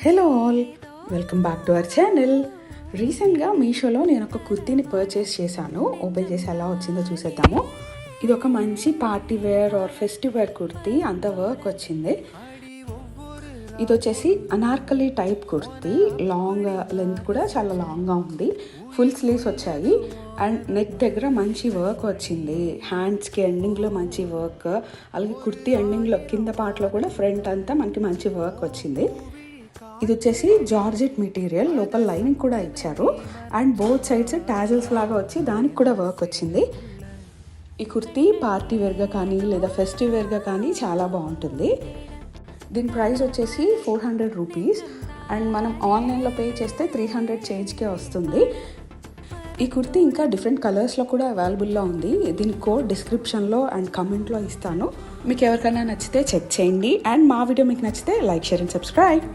Hello all, welcome back to our channel. రీసెంట్గా మీషోలో నేను ఒక కుర్తీని పర్చేస్ చేశాను. ఓపెన్ చేసి ఎలా వచ్చిందో చూసేద్దాము. ఇది ఒక మంచి party wear or festive wear kurti, అంత వర్క్ వచ్చింది. ఇది వచ్చేసి anarkali type kurti, long length కూడా చాలా లాంగ్గా ఉంది. ఫుల్ స్లీవ్స్ వచ్చాయి అండ్ నెక్ దగ్గర మంచి వర్క్ వచ్చింది. హ్యాండ్స్కి ఎండింగ్లో మంచి వర్క్, అలాగే కుర్తీ ఎండింగ్లో కింద పార్ట్లో కూడా ఫ్రంట్ అంతా మనకి మంచి వర్క్ వచ్చింది. ఇది వచ్చేసి జార్జెట్ మెటీరియల్, లోపల లైనింగ్ కూడా ఇచ్చారు అండ్ బోత్ సైడ్స్ టాజల్స్ లాగా వచ్చి దానికి కూడా వర్క్ వచ్చింది. ఈ కుర్తీ పార్టీ వేర్గా కానీ లేదా ఫెస్టివ్ వేర్గా కానీ చాలా బాగుంటుంది. దీని ప్రైస్ వచ్చేసి 400 రూపీస్ అండ్ మనం ఆన్లైన్లో పే చేస్తే 300 చేంజ్కే వస్తుంది. ఈ కుర్తీ ఇంకా డిఫరెంట్ కలర్స్లో కూడా అవైలబుల్లో ఉంది. దీని కోడ్ డిస్క్రిప్షన్లో అండ్ కమెంట్లో ఇస్తాను. మీకు ఎవరికైనా నచ్చితే చెక్ చేయండి అండ్ మా వీడియో మీకు నచ్చితే లైక్, షేర్ అండ్ సబ్స్క్రైబ్.